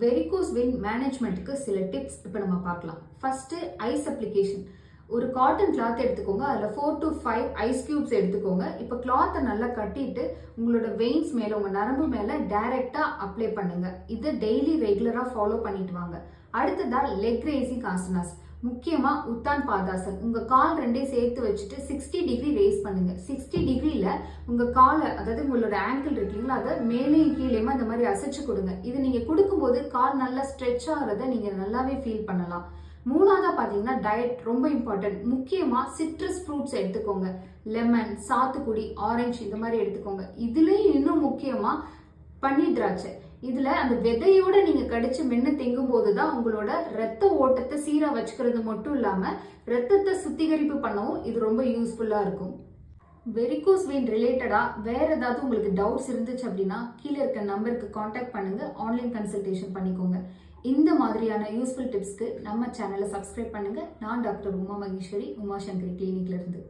Varicose vein மேனேஜ்மெண்ட்டுக்கு சில tips இப்போ நம்ம பார்க்கலாம். First ice application. ஒரு காட்டன் கிளாத் எடுத்துக்கோங்க, அதில் 4 to 5 ஐஸ் கியூப்ஸ் எடுத்துக்கோங்க. இப்போ கிளாத்தை நல்லா கட்டிட்டு உங்களோட வெயின்ஸ் மேலே, உங்கள் நரம்பு மேலே டைரெக்டாக அப்ளை பண்ணுங்க. இது டெய்லி ரெகுலராக ஃபாலோ பண்ணிட்டு வாங்க. அடுத்ததா லெக் ரேசிங் ஆசனாஸ். முக்கியமாக உத்தான் பாதாசன். உங்கள் கால் ரெண்டையும் சேர்த்து வச்சுட்டு 60 டிகிரி ரேஸ் பண்ணுங்க. 60 டிகிரியில் உங்கள் காலை, அதாவது உங்களோட ஆங்கிள் இருக்கீங்களா, அதை மேலேயும் கீழேயுமா இந்த மாதிரி அசைச்சு கொடுங்க. இது நீங்கள் கொடுக்கும்போது கால் நல்லா ஸ்ட்ரெச் ஆகிறத நீங்கள் நல்லாவே ஃபீல் பண்ணலாம். மூணாவதா பார்த்தீங்கன்னா டயட் ரொம்ப இம்பார்ட்டன்ட். முக்கியமாக சிட்ரஸ் ஃப்ரூட்ஸ் எடுத்துக்கோங்க. லெமன், சாத்துக்குடி, ஆரஞ்சு இந்த மாதிரி எடுத்துக்கோங்க. இதுலேயும் இன்னும் முக்கியமாக பன்னீர் திராட்சை. இதுல அந்த விதையோட நீங்க கடிச்சு மென்னு திங்கும் போதுதான் உங்களோட ரத்த ஓட்டத்தை சீரா வச்சுக்கிறது மட்டும் இல்லாம ரத்தத்தை சுத்திகரிப்பு பண்ணவும் இது ரொம்ப யூஸ்ஃபுல்லா இருக்கும். வெரிகோஸ் வெயின் ரிலேட்டடா வேற ஏதாவது உங்களுக்கு டவுட்ஸ் இருந்துச்சு அப்படின்னா கீழே இருக்க நம்பருக்கு காண்டாக்ட் பண்ணுங்க, ஆன்லைன் கன்சல்டேஷன் பண்ணிக்கோங்க. இந்த மாதிரியான யூஸ்ஃபுல் டிப்ஸ்க்கு நம்ம சேனலை சப்ஸ்கிரைப் பண்ணுங்க. நான் டாக்டர் உமா மகேஸ்வரி, உமா சங்கரி கிளினிக்ல இருந்து.